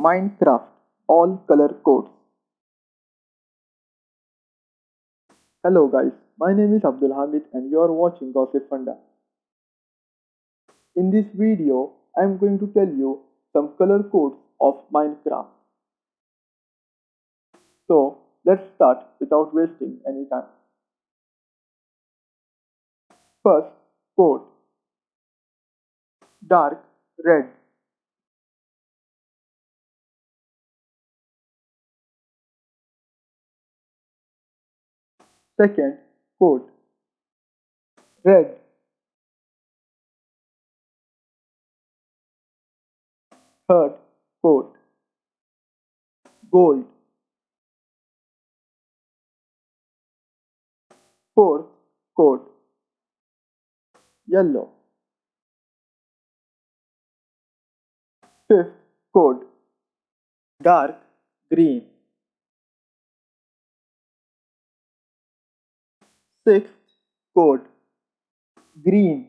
Minecraft all color codes. Hello guys, my name is Abdul Hamid and you are watching Gossipfunda. In this video, I am going to tell you some color codes of Minecraft. So let's start without wasting any time. First code, dark red. Second code, red. Third code, gold. Fourth code, yellow. Fifth code, dark green. Sixth code, green.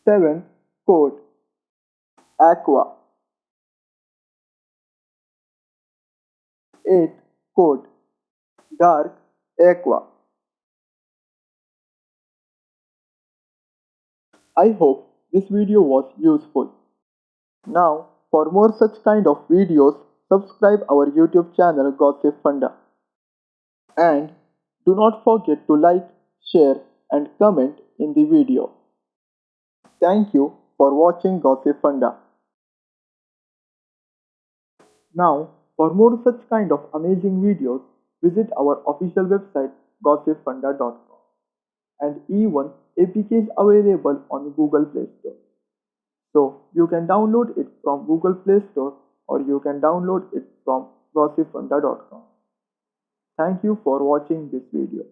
Seventh code, aqua. Eighth code, dark aqua. I hope this video was useful. Now, for more such kind of videos, subscribe our YouTube channel Gossipfunda. And do not forget to like, share and comment in the video. Thank you for watching Gossipfunda. Now, for more such kind of amazing videos, visit our official website gossipfunda.com. And even APK is available on Google Play Store. So you can download it from Google Play Store or you can download it from gossipfunda.com. Thank you for watching this video.